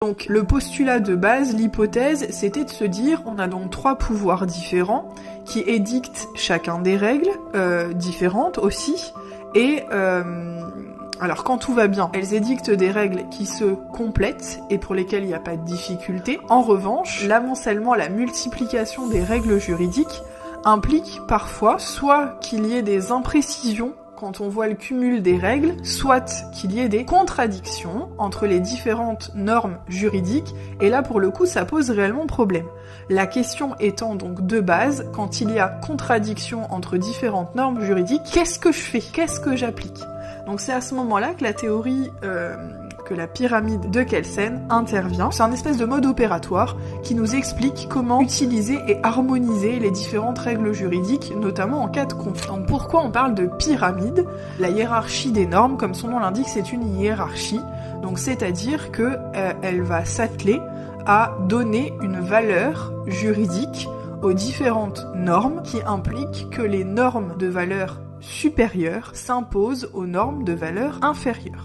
Donc le postulat de base, l'hypothèse, c'était de se dire on a donc 3 pouvoirs différents qui édictent chacun des règles différentes aussi, et alors quand tout va bien, elles édictent des règles qui se complètent et pour lesquelles il n'y a pas de difficulté. En revanche, l'amoncellement, la multiplication des règles juridiques implique parfois soit qu'il y ait des imprécisions quand on voit le cumul des règles, soit qu'il y ait des contradictions entre les différentes normes juridiques, et là pour le coup ça pose réellement problème. La question étant donc de base, quand il y a contradiction entre différentes normes juridiques, qu'est-ce que je fais ? Qu'est-ce que j'applique ? Donc c'est à ce moment-là que la théorie que la pyramide de Kelsen intervient. C'est un espèce de mode opératoire qui nous explique comment utiliser et harmoniser les différentes règles juridiques, notamment en cas de conflit. Donc pourquoi on parle de pyramide ? La hiérarchie des normes, comme son nom l'indique, c'est une hiérarchie. Donc c'est-à-dire que elle va s'atteler à donner une valeur juridique aux différentes normes, qui impliquent que les normes de valeur supérieure s'imposent aux normes de valeur inférieure.